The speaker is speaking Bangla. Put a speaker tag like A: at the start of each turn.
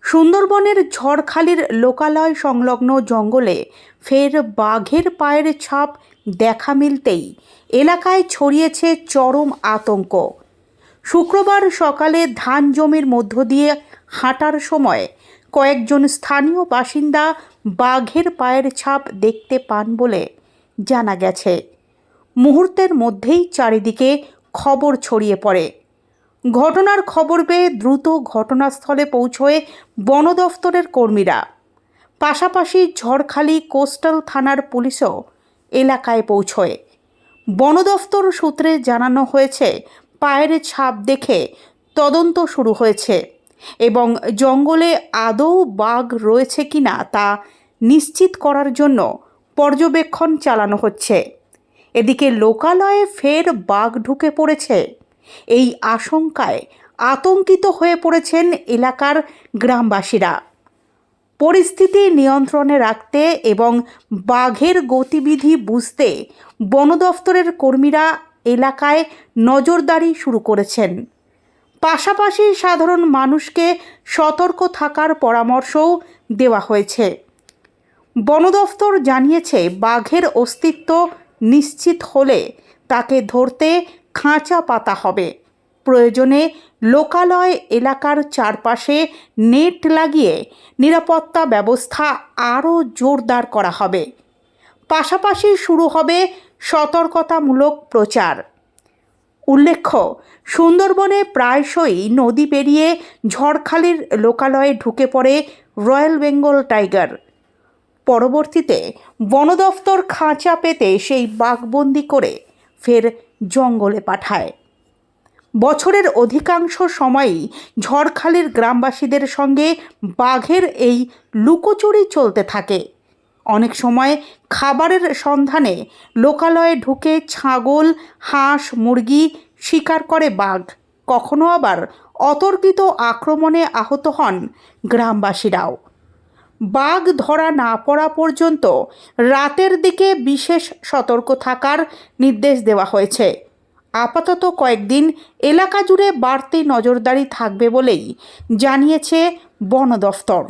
A: সুন্দরবনের ঝড়খালির লোকালয় সংলগ্ন জঙ্গলে ফের বাঘের পায়ের ছাপ দেখা মিলতেই এলাকায় ছড়িয়েছে চরম আতঙ্ক। শুক্রবার সকালে ধান জমির মধ্য দিয়ে হাঁটার সময় কয়েকজন স্থানীয় বাসিন্দা বাঘের পায়ের ছাপ দেখতে পান বলে জানা গেছে। মুহূর্তের মধ্যেই চারিদিকে খবর ছড়িয়ে পড়ে। ঘটনার খবর পেয়ে দ্রুত ঘটনাস্থলে পৌঁছয় বন দফতরের কর্মীরা। পাশাপাশি ঝড়খালি কোস্টাল থানার পুলিশও এলাকায় পৌঁছয়। বন দফতর সূত্রে জানানো হয়েছে, পায়ের ছাপ দেখে তদন্ত শুরু হয়েছে এবং জঙ্গলে আদৌ বাঘ রয়েছে কিনা তা নিশ্চিত করার জন্য পর্যবেক্ষণ চালানো হচ্ছে। এদিকে লোকালয়ে ফের বাঘ ঢুকে পড়েছে। এই আশঙ্কায় আতঙ্কিত হয়ে পড়েছেন এলাকার গ্রামবাসীরা। পরিস্থিতি নিয়ন্ত্রণে রাখতে এবং বাঘের গতিবিধি বুঝতে বন দফতরের কর্মীরা এলাকায় নজরদারি শুরু করেছেন। পাশাপাশি সাধারণ মানুষকে সতর্ক থাকার পরামর্শও দেওয়া হয়েছে। বন দফতর জানিয়েছে, বাঘের অস্তিত্ব নিশ্চিত হলে তাকে ধরতে খাঁচা পাতা হবে। প্রয়োজনে লোকালয় এলাকার চারপাশে নেট লাগিয়ে নিরাপত্তা ব্যবস্থা আরও জোরদার করা হবে। পাশাপাশি শুরু হবে সতর্কতামূলক প্রচার। উল্লেখ্য, সুন্দরবনে প্রায়শই নদী পেরিয়ে ঝড়খালির লোকালয়ে ঢুকে পড়ে রয়্যাল বেঙ্গল টাইগার। পরবর্তীতে বন দফতর খাঁচা পেতে সেই বাঘবন্দি করে ফের জঙ্গলে পাঠায়। বছরের অধিকাংশ সময়ই ঝড়খালির গ্রামবাসীদের সঙ্গে বাঘের এই লুকোচুরি চলতে থাকে। অনেক সময় খাবারের সন্ধানে লোকালয়ে ঢুকে ছাগল, হাঁস, মুরগি শিকার করে বাঘ। কখনো আবার অতর্কিত আক্রমণে আহত হন গ্রামবাসীরাও। বাঘ ধরা না পড়া পর্যন্ত রাতের দিকে বিশেষ সতর্ক থাকার নির্দেশ দেওয়া হয়েছে। আপাতত কয়েকদিন এলাকা জুড়ে বাড়তি নজরদারি থাকবে বলেই জানিয়েছে বন দফতর।